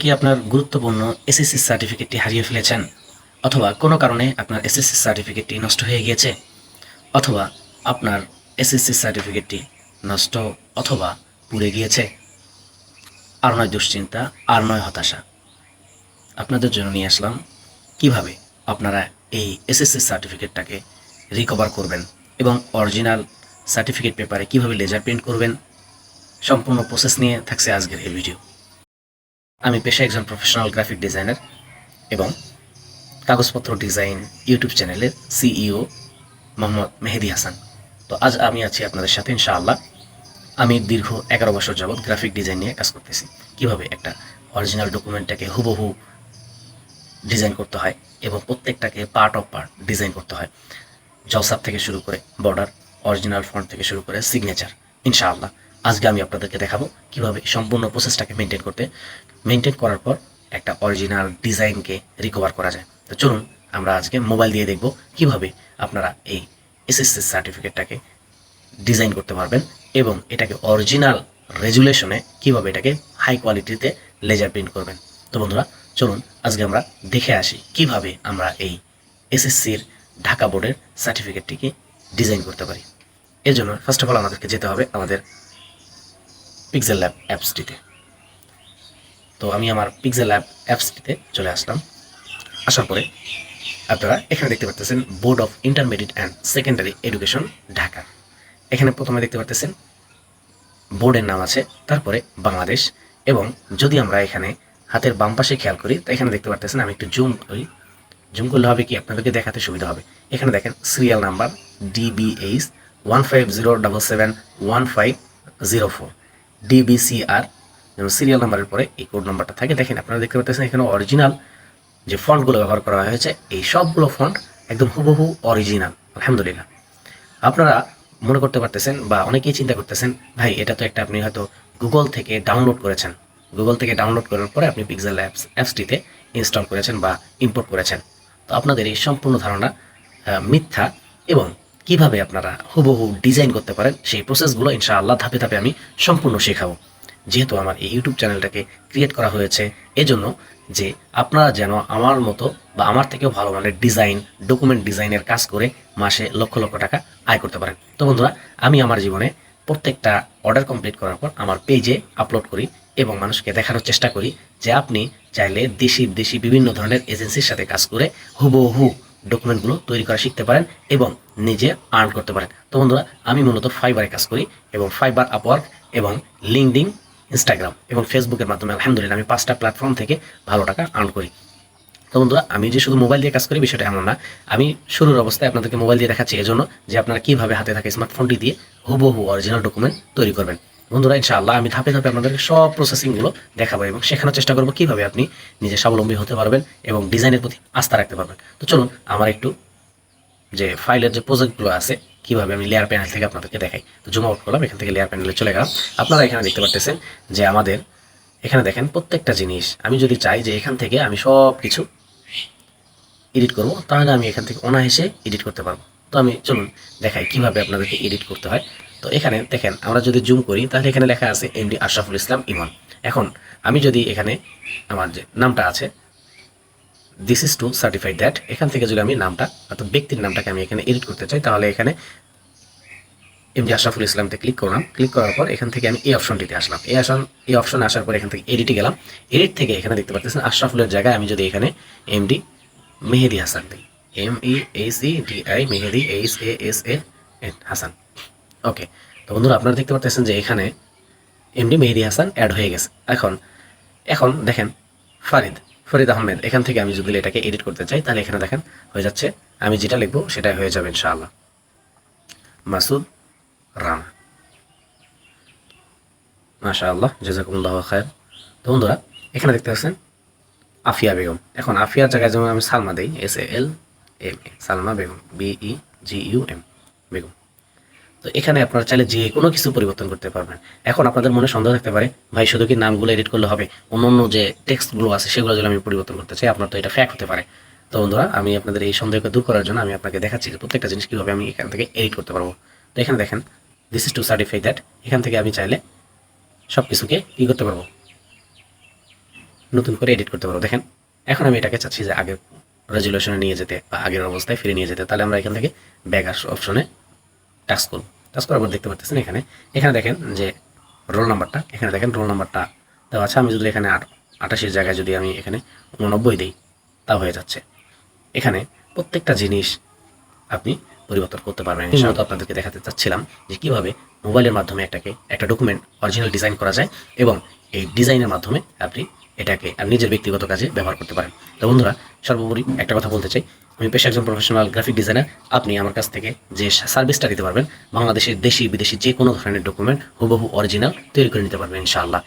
কি আপনার গুরুত্বপূর্ণ এসএসসি সার্টিফিকেটটি হারিয়ে ফেলেছেন, অথবা কোনো কারণে আপনার এসএসসি সার্টিফিকেটটি নষ্ট হয়ে গিয়েছে, অথবা আপনার এসএসসি সার্টিফিকেটটি নষ্ট অথবা পুড়ে গিয়েছে? আর নয় দুশ্চিন্তা, আর নয় হতাশা। আপনাদের জন্য নিয়ে আসলাম কিভাবে আপনারা এই এসএসসি সার্টিফিকেটটাকে রিকভার করবেন এবং অরিজিনাল সার্টিফিকেট পেপারে কিভাবে লেজার প্রিন্ট করবেন। সম্পূর্ণ প্রসেস নিয়ে থাকছে আজকের এই ভিডিও। আমি পেশায় একজন প্রফেশনাল গ্রাফিক ডিজাইনার এবং কাগজপত্র ডিজাইন ইউটিউব চ্যানেলের সিইও মোহাম্মদ মেহেদি হাসান। তো আজ আমি আছি আপনাদের সাথে ইনশাআল্লাহ। আমি দীর্ঘ 11 বছর যাবৎ গ্রাফিক ডিজাইন নিয়ে কাজ করতেছি। কিভাবে একটা অরিজিনাল ডকুমেন্টটাকে হুবহু ডিজাইন করতে হয় এবং প্রত্যেকটাকে পার্ট অফ পার্ট ডিজাইন করতে হয়, জলসাপ থেকে শুরু করে বর্ডার, অরিজিনাল ফন্ট থেকে শুরু করে সিগনেচার। ইনশাআল্লাহ আজকে আমি আপনাদেরকে দেখাবো কিভাবে সম্পূর্ণ প্রসেসটাকে মেনটেন করার পর একটা অরিজিনাল ডিজাইনকে রিকভার করা যায়। তো চলুন আমরা আজকে মোবাইল দিয়ে দেখব কিভাবে আপনারা এই এসএসসি সার্টিফিকেটটাকে ডিজাইন করতে পারবেন এবং এটাকে অরিজিনাল রেজুলেশনে কিভাবে এটাকে হাই কোয়ালিটিতে লেজার প্রিন্ট করবেন। তো বন্ধুরা চলুন আজকে আমরা দেখে আসি কিভাবে আমরা এই এসএসসির ঢাকা বোর্ডের সার্টিফিকেটটিকে ডিজাইন করতে পারি। এর জন্য ফার্স্ট অফ অল আমাদেরকে যেতে হবে আমাদের পিক্সেল ল্যাব অ্যাপসটিতে। তো আমি আমার পিক্সেল ল্যাব অ্যাপসটিতে চলে আসলাম। আসার পরে আপনারা এখানে দেখতে পাচ্ছেন board of intermediate and secondary education Dhaka. এখানে প্রথমে দেখতে পাচ্ছেন বোর্ডের নাম আছে, তারপরে বাংলাদেশ। এবং যদি আমরা এখানে হাতের বাম পাশে খেয়াল করি, তো এখানে দেখতে পাচ্ছেন, আমি একটু জুম করি, জুম করলে হবে কি আপনাদেরকে দেখাতে সুবিধা হবে। এখানে দেখেন serial number DBH 150771504 DBCR, serial নাম্বারের পরে এই কোড নাম্বারটা থাকে। দেখেন আপনারা দেখতে পাচ্ছেন এখানে অরিজিনাল যে ফন্টগুলো ব্যবহার করা হয়েছে, এই সবগুলো ফন্ট একদম হুবহু অরিজিনাল। আলহামদুলিল্লাহ। আপনারা মনে করতে পারতেছেন বা অনেকেই চিন্তা করতেছেন, ভাই এটা তো একটা আপনি হয়তো গুগল থেকে ডাউনলোড করেছেন, গুগল থেকে ডাউনলোড করার পরে আপনি পিক্সেল অ্যাপসটিতে ইনস্টল করেছেন বা ইম্পোর্ট করেছেন। তো আপনাদের এই সম্পূর্ণ ধারণা মিথ্যা। এবং কিভাবে আপনারা হুবহু ডিজাইন করতে পারেন সেই প্রসেসগুলো ইনশাআল্লাহ ধাপে ধাপে আমি সম্পূর্ণ শেখাবো। যেহেতু আমার এই ইউটিউব চ্যানেলটাকে ক্রিয়েট করা হয়েছে এজন্য যে আপনারা যেন আমার মতো বা আমার থেকেও ভালো মানের ডিজাইন, ডকুমেন্ট ডিজাইনের কাজ করে মাসে লক্ষ লক্ষ টাকা আয় করতে পারেন। তো বন্ধুরা আমি আমার জীবনে প্রত্যেকটা অর্ডার কমপ্লিট করার পর আমার পেজে আপলোড করি এবং মানুষকে দেখানোর চেষ্টা করি যে আপনি চাইলে দেশি বিদেশি বিভিন্ন ধরনের এজেন্সির সাথে কাজ করে হুবহু ডকুমেন্টগুলো তৈরি করা শিখতে পারেন এবং নিজে আর্ন করতে পারেন। তো বন্ধুরা আমি মূলত ফাইবারে কাজ করি এবং ফাইবার, আপওয়ার্ক এবং লিঙ্কডইন, ইনস্টাগ্রাম এবং ফেসবুকের মাধ্যমে আলহামদুলিল্লাহ আমি 5টা প্ল্যাটফর্ম থেকে ভালো টাকা আর্ন করি। তো বন্ধুরা আমি যে শুধু মোবাইল দিয়ে কাজ করি বিষয়টা এমন না। আমি শুরুর অবস্থায় আপনাদেরকে মোবাইল দিয়ে দেখাচ্ছি এজন্য যে আপনারা কীভাবে হাতে থাকা স্মার্টফোনটি দিয়ে হুবহু অরিজিনাল ডকুমেন্ট তৈরি করবেন। বন্ধুরা ইনশাআল্লাহ আমি ধাপে ধাপে আপনাদেরকে সব প্রসেসিংগুলো দেখাবো এবং শেখানোর চেষ্টা করবো কীভাবে আপনি নিজে স্বাবলম্বী হতে পারবেন এবং ডিজাইনের প্রতি আস্থা রাখতে পারবেন। তো চলুন আমার একটু যে ফাইলের যে প্রজেক্টগুলো আছে কীভাবে আমি লেয়ার প্যানেল থেকে আপনাদেরকে দেখাই। তো জুম আউট করলাম, এখান থেকে লেয়ার প্যানেলে চলে গেলাম। আপনারা এখানে দেখতে পাচ্ছেন যে আমাদের এখানে দেখেন প্রত্যেকটা জিনিস আমি যদি চাই যে এখান থেকে আমি সব কিছু এডিট করবো, তাহলে আমি এখান থেকে অনায়াসে এডিট করতে পারবো। তো আমি চলুন দেখাই কিভাবে আপনাদেরকে এডিট করতে হয়। তো এখানে দেখেন আমরা যদি জুম করি তাহলে এখানে লেখা আছে MD আশরাফুল ইসলাম ইমন। এখন আমি যদি এখানে আমার যে নামটা আছে this is two certified that, এখান থেকে যদি আমি নামটা অর্থাৎ ব্যক্তির নামটাকে আমি এখানে এডিট করতে চাই, তাহলে এখানে MD আশরাফুল ইসলামতে ক্লিক করলাম। ক্লিক করার পর এখান থেকে আমি এই অপশনটিতে আসলাম। এই অপশনে আসার পর এখান থেকে এডিটে গেলাম। এডিট থেকে এখানে দেখতে পাচ্ছেন আশরাফুলের জায়গায় আমি যদি এখানে MD মেহেদি হাসান দিই, MEHEDI মেহেদি HASAN হাসান। ওকে। তো বন্ধুরা আপনারা দেখতে পাচ্ছেন যে এখানে MD মেহেদি হাসান অ্যাড হয়ে গেছে। এখন দেখেন ফরিদ আহমেদ, এখান থেকে আমি যদি এটাকে এডিট করতে চাই তাহলে এখানে দেখেন হয়ে যাচ্ছে। আমি যেটা লিখবো সেটাই হয়ে যাবে ইনশাআল্লাহ। মাসুদ রানা, মাশাআল্লাহ, জাযাকুমুল্লাহু খায়র। তো বন্ধুরা এখানে দেখতে পাচ্ছেন আফিয়া বেগম। এখন আফিয়ার জায়গায় যেমন আমি সালমা দেই, SALMA, সালমা বেগম, BEGUM বেগম। তো এখানে আপনারা চাইলে যে কোনো কিছু পরিবর্তন করতে পারবেন। এখন আপনাদের মনে সন্দেহ থাকতে পারে, ভাই শুধু কি নামগুলো এডিট করলে হবে, অন্য যে টেক্সটগুলো আছে সেগুলো যদি আমি পরিবর্তন করতে চাই আপনার তো এটা ফ্যাক হতে পারে। তো বন্ধুরা আমি আপনাদের এই সন্দেহকে দূর করার জন্য আমি আপনাকে দেখাচ্ছি যে প্রত্যেকটা জিনিস কীভাবে আমি এখান থেকে এডিট করতে পারবো। তো এখানে দেখেন this is to certify that, এখান থেকে আমি চাইলে সব কিছুকে কী করতে পারবো, নতুন করে এডিট করতে পারবো। দেখেন এখন আমি এটাকে চাচ্ছি যে আগের রেজুলেশনে নিয়ে যেতে বা আগের অবস্থায় ফিরে নিয়ে যেতে, তাহলে আমরা এখান থেকে ব্যাক অপশনে টাচ করব। টাচ করার পর দেখতে পাচ্ছেন এখানে দেখেন যে রোল নাম্বারটা, এখানে দেখেন রোল নাম্বারটা দেওয়া আছে। আমি যদি এখানে 88 জায়গায় যদি আমি এখানে 89 দিই, তা হয়ে যাচ্ছে। এখানে প্রত্যেকটা জিনিস আপনি পরিবর্তন করতে পারবেন। সাধারণত আপনাদেরকে দেখাতে চাচ্ছিলাম যে কিভাবে মোবাইলের মাধ্যমে একটা ডকুমেন্ট অরিজিনাল ডিজাইন করা যায় এবং এই ডিজাইনের মাধ্যমে আপনি এটাকে আর নিজের ব্যক্তিগত কাজে ব্যবহার করতে পারেন। তো বন্ধুরা, সর্বোপরি একটা কথা বলতে চাই, আমি পেশা একজন প্রফেশনাল গ্রাফিক ডিজাইনার। আপনি আমার কাছ থেকে যে সার্ভিসটা দিতে পারবেন, বাংলাদেশের দেশি বিদেশি যে কোনো ধরনের ডকুমেন্ট হুবহু অরিজিনাল তৈরি করে নিতে পারবেন ইনশাআল্লাহ।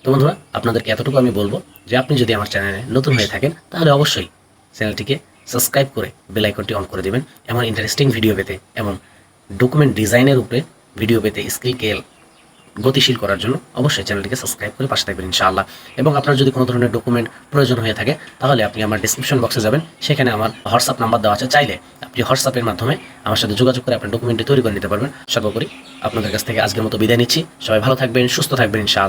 তো বন্ধুরা, আপনাদেরকে এতটুকু আমি বলবো যে আপনি যদি আমার চ্যানেলে নতুন হয়ে থাকেন তাহলে অবশ্যই চ্যানেলটিকে সাবস্ক্রাইব করে বেল আইকনটি অন করে দেবেন এমন ইন্টারেস্টিং ভিডিও পেতে এবং ডকুমেন্ট ডিজাইনের উপরে ভিডিও পেতে স্কিলকে গতিশীল করার জন্য অবশ্যই চ্যানেলটিকে সাবস্ক্রাইব করে পাশে থাকবেন ইনশাআল্লাহ। এবং আপনার যদি কোনো ধরনের ডকুমেন্ট প্রয়োজন হয়ে থাকে তাহলে আপনি আমার ডিসক্রিপশন বক্সে যাবেন, সেখানে আমার হোয়াটসঅ্যাপ নাম্বার দেওয়া আছে। চাইলে আপনি হোয়াটসঅ্যাপের মাধ্যমে আমার সাথে যোগাযোগ করে আপনার ডকুমেন্টটি তৈরি করে নিতে পারবেন। সর্বোপরি আপনাদের কাছ থেকে আজকের মতো বিদায় নিচ্ছি। সবাই ভালো থাকবেন, সুস্থ থাকবেন ইনশাআল্লাহ।